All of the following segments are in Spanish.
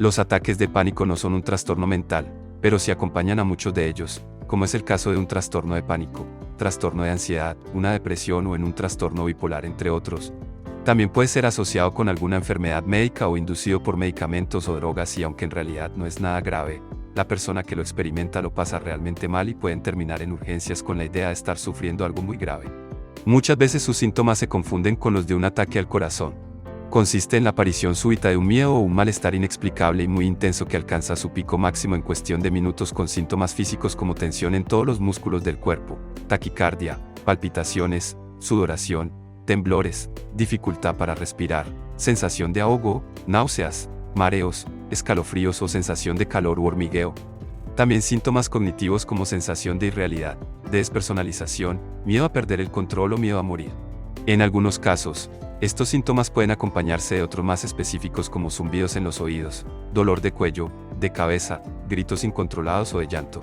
Los ataques de pánico no son un trastorno mental, pero sí acompañan a muchos de ellos, como es el caso de un trastorno de pánico, trastorno de ansiedad, una depresión o en un trastorno bipolar, entre otros. También puede ser asociado con alguna enfermedad médica o inducido por medicamentos o drogas, y aunque en realidad no es nada grave, la persona que lo experimenta lo pasa realmente mal y pueden terminar en urgencias con la idea de estar sufriendo algo muy grave. Muchas veces sus síntomas se confunden con los de un ataque al corazón. Consiste en la aparición súbita de un miedo o un malestar inexplicable y muy intenso que alcanza su pico máximo en cuestión de minutos, con síntomas físicos como tensión en todos los músculos del cuerpo, taquicardia, palpitaciones, sudoración, temblores, dificultad para respirar, sensación de ahogo, náuseas, mareos, escalofríos o sensación de calor u hormigueo. También síntomas cognitivos como sensación de irrealidad, de despersonalización, miedo a perder el control o miedo a morir. En algunos casos, estos síntomas pueden acompañarse de otros más específicos como zumbidos en los oídos, dolor de cuello, de cabeza, gritos incontrolados o de llanto.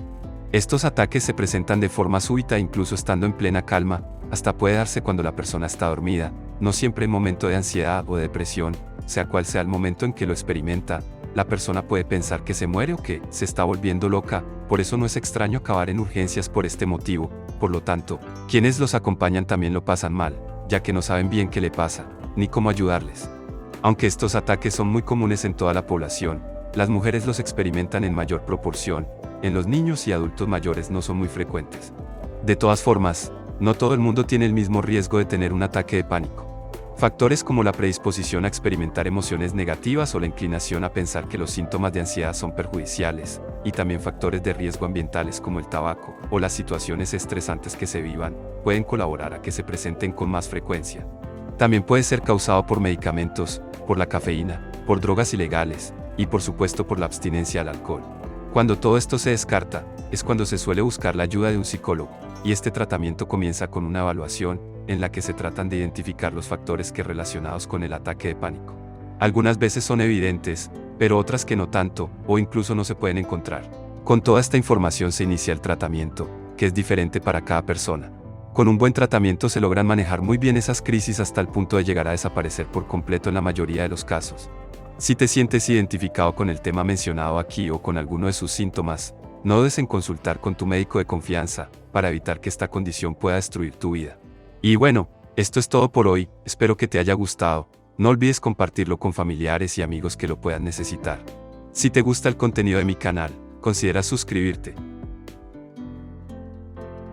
Estos ataques se presentan de forma súbita incluso estando en plena calma, hasta puede darse cuando la persona está dormida, no siempre en momento de ansiedad o de depresión, sea cual sea el momento en que lo experimenta. La persona puede pensar que se muere o que se está volviendo loca, por eso no es extraño acabar en urgencias por este motivo. Por lo tanto, quienes los acompañan también lo pasan mal, ya que no saben bien qué le pasa, ni cómo ayudarles. Aunque estos ataques son muy comunes en toda la población, las mujeres los experimentan en mayor proporción, en los niños y adultos mayores no son muy frecuentes. De todas formas, no todo el mundo tiene el mismo riesgo de tener un ataque de pánico. Factores como la predisposición a experimentar emociones negativas o la inclinación a pensar que los síntomas de ansiedad son perjudiciales, y también factores de riesgo ambientales como el tabaco o las situaciones estresantes que se vivan, pueden colaborar a que se presenten con más frecuencia. También puede ser causado por medicamentos, por la cafeína, por drogas ilegales, y por supuesto por la abstinencia al alcohol. Cuando todo esto se descarta, es cuando se suele buscar la ayuda de un psicólogo, y este tratamiento comienza con una evaluación, en la que se tratan de identificar los factores que relacionados con el ataque de pánico. Algunas veces son evidentes, pero otras que no tanto, o incluso no se pueden encontrar. Con toda esta información se inicia el tratamiento, que es diferente para cada persona. Con un buen tratamiento se logran manejar muy bien esas crisis hasta el punto de llegar a desaparecer por completo en la mayoría de los casos. Si te sientes identificado con el tema mencionado aquí o con alguno de sus síntomas, no dudes en consultar con tu médico de confianza, para evitar que esta condición pueda destruir tu vida. Y bueno, esto es todo por hoy, espero que te haya gustado. No olvides compartirlo con familiares y amigos que lo puedan necesitar. Si te gusta el contenido de mi canal, considera suscribirte.